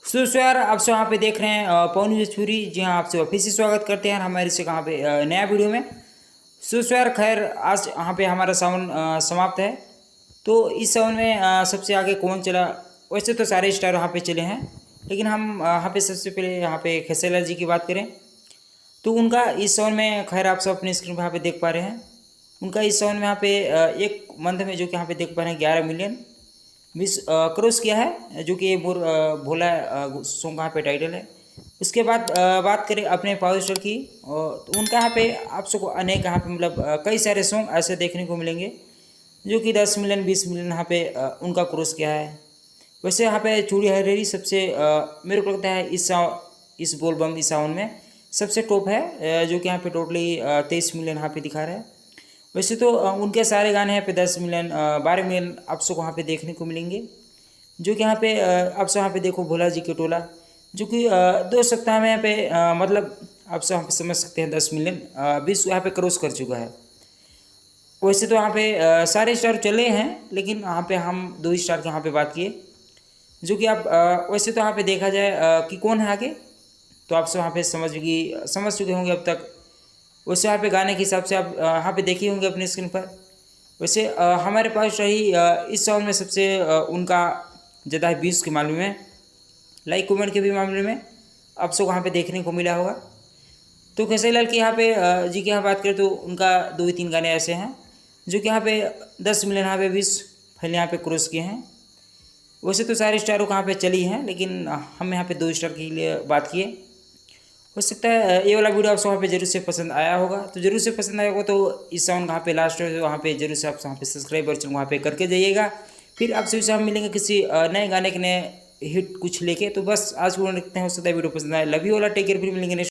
सो यार आप सब यहाँ पे देख रहे हैं पवन भोजपुरी। जी हाँ, आपसे फिर से स्वागत करते हैं हमारे से कहाँ पे नया वीडियो में। सो यार खैर आज यहाँ पे हमारा सावन समाप्त है। तो इस सावन में सबसे आगे कौन चला? वैसे तो सारे स्टार यहाँ पे चले हैं, लेकिन हम यहाँ पे सबसे पहले यहाँ पे खेसारी जी की बात करें तो उनका इस सावन में खैर आप सब अपनी स्क्रीन पर यहाँ पे देख पा रहे हैं। उनका इस सावन में यहाँ पे एक मंथ में जो कि यहाँ पे देख पा रहे हैं 11 मिलियन मिस क्रॉस किया है, जो कि ये भोला सॉन्ग यहाँ पे टाइटल है। उसके बाद बात करें अपने पावर स्टार की, तो उनका यहाँ पे आप सबको अनेक यहाँ पे मतलब कई सारे सॉन्ग ऐसे देखने को मिलेंगे जो कि 10 मिलियन 20 मिलियन यहाँ पे उनका क्रॉस किया है। वैसे यहाँ पे चूड़ी हरेरी सबसे मेरे को लगता है इस बोलबम इस सावन में सबसे टॉप है, जो कि यहाँ पे टोटली 23 मिलियन यहाँ पे दिखा रहा है। वैसे तो उनके सारे गाने यहाँ पे 10 मिलियन 12 मिलियन आप सबको वहाँ पे देखने को मिलेंगे, जो कि यहाँ पे आप सब यहाँ पे देखो भोला जी के टोला, जो कि 2 सप्ताह में यहाँ पे मतलब आप सब यहाँ पे समझ सकते हैं 10 मिलियन 20 यहाँ पे क्रॉस कर चुका है। वैसे तो यहाँ पे सारे स्टार चले हैं, लेकिन यहाँ पे हम 2 स्टार की यहाँ पे बात किए, जो कि आप वैसे तो यहाँ पे देखा जाए कि कौन है आगे, तो आप सब यहाँ पे समझ चुके होंगे अब तक। वैसे यहाँ पे गाने के हिसाब से आप यहाँ पे देखे होंगे अपनी स्क्रीन पर। वैसे हमारे पास रही इस साउंड में सबसे उनका ज़्यादा है 20 के मामले में, लाइक कमेंट के भी मामले में आप सबको वहाँ पे देखने को मिला होगा। तो खेसारी लाल की यहाँ पे जी की यहाँ बात करें तो उनका 2-3 गाने ऐसे हैं जो कि यहाँ पे 10 मिलियन यहाँ पे 20 पहले यहाँ पे क्रॉस किए हैं। वैसे तो सारे स्टारों को यहाँ पे चली हैं, लेकिन हम यहाँ पे 2 स्टार के लिए बात किए। हो सकता है ये वाला वीडियो आप सब वहाँ पे जरूर से पसंद आया होगा, तो जरूर से पसंद आया होगा तो इस साउंड कहाँ पे लास्ट है वहाँ पे जरूर से आप वहाँ पे सब्सक्राइब और वहाँ पे करके जाइएगा। फिर आप सभी से हम मिलेंगे किसी नए गाने के नए हिट कुछ लेके। तो बस आज वीडियो देखते हैं, हो सकता है वीडियो पसंद आए। लव यू वाला टेक केयर, फिर मिलेंगे नेक्स्ट।